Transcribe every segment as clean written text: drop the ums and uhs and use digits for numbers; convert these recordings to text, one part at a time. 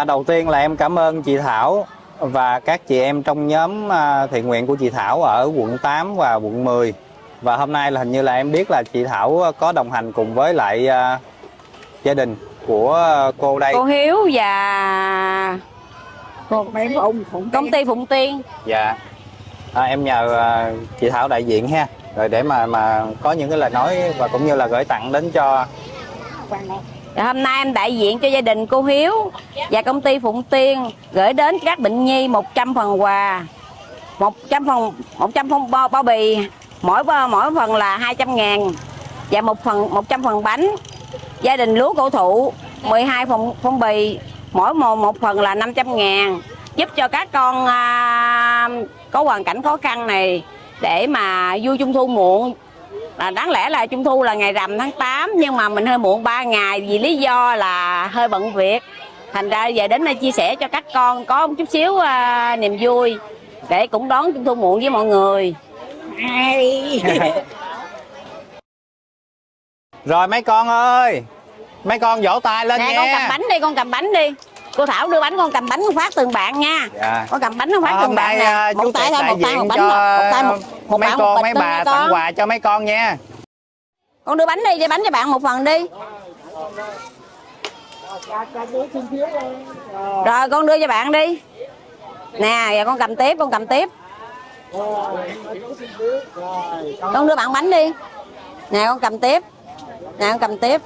Đầu tiên là em cảm ơn chị Thảo và các chị em trong nhóm thiện nguyện của chị Thảo ở quận 8 và quận 10. Và hôm nay là hình như là em biết là chị Thảo có đồng hành cùng với lại gia đình của cô đây. Cô Hiếu và công ty Phụng Tiên. Dạ. Em nhờ chị Thảo đại diện ha, rồi để mà có những cái lời nói và cũng như là gửi tặng đến cho. Hôm nay em đại diện cho gia đình cô Hiếu và công ty Phụng Tiên gửi đến các bệnh nhi 100 phần quà, 100 phong bao bì, mỗi phần là 200.000 và 100 phần bánh. Gia đình lúa cổ thụ 12 phong bì, mỗi một phần là 500.000, giúp cho các con có hoàn cảnh khó khăn này để mà vui Trung thu muộn. Đáng lẽ là Trung thu là ngày rằm tháng 8 nhưng mà mình hơi muộn 3 ngày vì lý do là hơi bận việc. Thành ra giờ đến đây chia sẻ cho các con có một chút xíu niềm vui để cũng đón Trung thu muộn với mọi người. Rồi mấy con ơi, mấy con vỗ tay lên nè, nha. con cầm bánh đi, con cầm bánh đi. Cô Thảo đưa bánh, con cầm bánh con phát từng bạn nha. Dạ. Con cầm bánh con phát từng bạn nè. Một tay thôi, một tay một bánh, một tay một mấy con mấy bà tặng quà cho mấy con nha. Con đưa bánh đi, cho bánh cho bạn một phần đi. Rồi con đưa cho bạn đi. Nè, giờ con cầm tiếp, con cầm tiếp. Con đưa bạn bánh đi. Nè con cầm tiếp. Nè con cầm tiếp.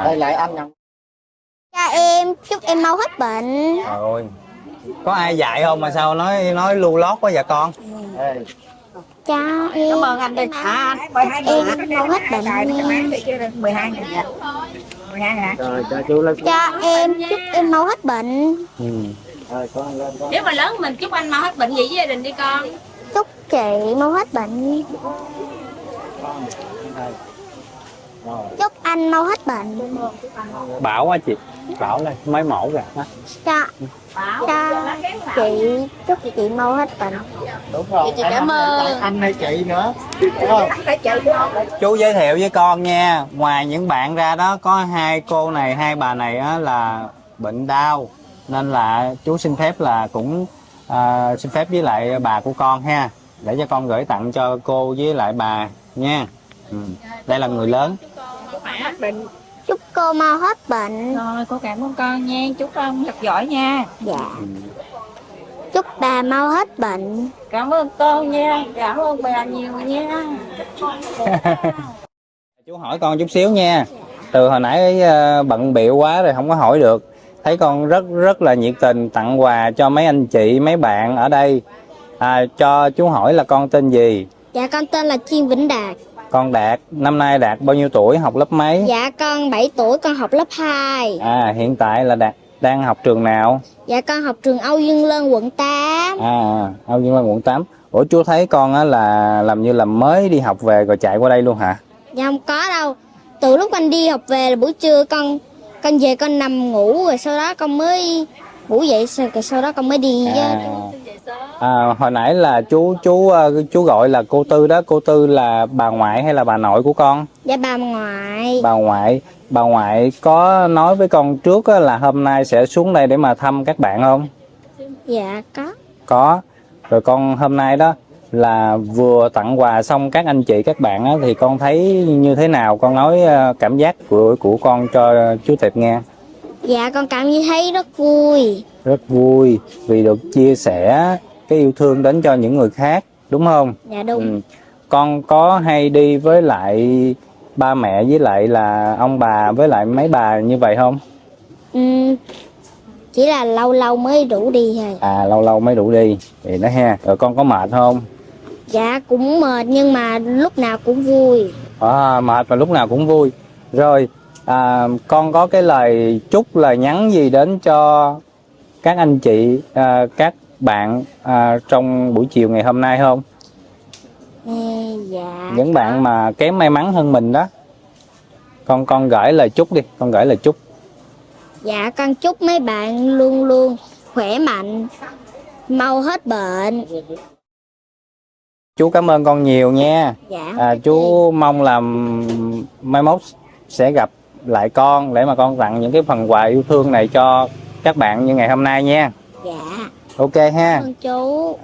Đây lại anh nhận. Cha em chúc em mau hết bệnh. Trời ơi, có ai dạy không mà sao nói lưu lót quá vậy con? Cha em Cảm ơn anh đi. em mau hết bệnh nha. 12 ngàn dạ. 12 hả? Rồi cho chú lên. Cha em chúc em mau hết bệnh. Rồi con lên con. Nếu mà lớn mình chúc anh mau hết bệnh gì với gia đình đi con. Chúc chị mau hết bệnh. Đây. Rồi. Chúc anh mau hết bệnh. Bảo á chị, Bảo lên mấy mẫu kìa. Cha chị chúc chị mau hết bệnh. Đúng rồi. Chị cảm ơn. Anh hay chị nữa. Đúng không? Chú giới thiệu với con nha, ngoài những bạn ra đó có hai cô này, hai bà này á, là bệnh đau, nên là chú xin phép là cũng xin phép với lại bà của con ha, để cho con gửi tặng cho cô với lại bà nha. Đây là người lớn. Chúc cô mau hết bệnh. Rồi cô cảm ơn con nha. Chúc con thật giỏi nha. Dạ. Chúc bà mau hết bệnh. Cảm ơn con nha. Cảm ơn bà nhiều nha. Chú hỏi con chút xíu nha. Từ hồi nãy bận bịu quá rồi không có hỏi được. Thấy con rất là nhiệt tình tặng quà cho mấy anh chị, mấy bạn ở đây. Cho chú hỏi là con tên gì? Dạ con tên là Chiên Vĩnh Đạt. Con Đạt, năm nay Đạt bao nhiêu tuổi, học lớp mấy? Dạ con 7 tuổi, con học lớp 2. Hiện tại là Đạt đang học trường nào? Dạ con học trường Âu Dương Lân quận 8. Âu Dương Lân quận 8. Ủa chú thấy con á là làm như là mới đi học về rồi chạy qua đây luôn hả? Dạ không có đâu. Từ lúc con đi học về là buổi trưa con về con nằm ngủ, rồi sau đó con mới ngủ dậy, sau đó con mới đi. Hồi nãy là chú gọi là cô Tư đó, cô Tư là bà ngoại hay là bà nội của con? Dạ bà ngoại. Bà ngoại có nói với con trước á, là hôm nay sẽ xuống đây để mà thăm các bạn không? Dạ có. Có. Rồi con hôm nay đó là vừa tặng quà xong các anh chị các bạn á, thì con thấy như thế nào? Con nói cảm giác của con cho chú Tiệp nghe. Dạ con cảm thấy rất vui. Rất vui vì được chia sẻ cái yêu thương đến cho những người khác, đúng không? Dạ đúng. Con có hay đi với lại ba mẹ với lại là ông bà với lại mấy bà như vậy không? Chỉ là lâu lâu mới đủ đi thôi. Lâu lâu mới đủ đi thì đó ha. Rồi con có mệt không? Dạ cũng mệt nhưng mà lúc nào cũng vui. Mệt mà lúc nào cũng vui. Rồi con có cái lời chúc, lời nhắn gì đến cho các anh chị, các bạn trong buổi chiều ngày hôm nay không? Dạ. Những bạn mà kém may mắn hơn mình đó. Con gửi lời chúc đi, con gửi lời chúc. Dạ con chúc mấy bạn luôn luôn khỏe mạnh, mau hết bệnh. Chú cảm ơn con nhiều nha. Dạ. Chú mong là mai mốt sẽ gặp lại con để mà con tặng những cái phần quà yêu thương này cho các bạn như ngày hôm nay nha. Dạ. Ok ha. Cảm ơn chú.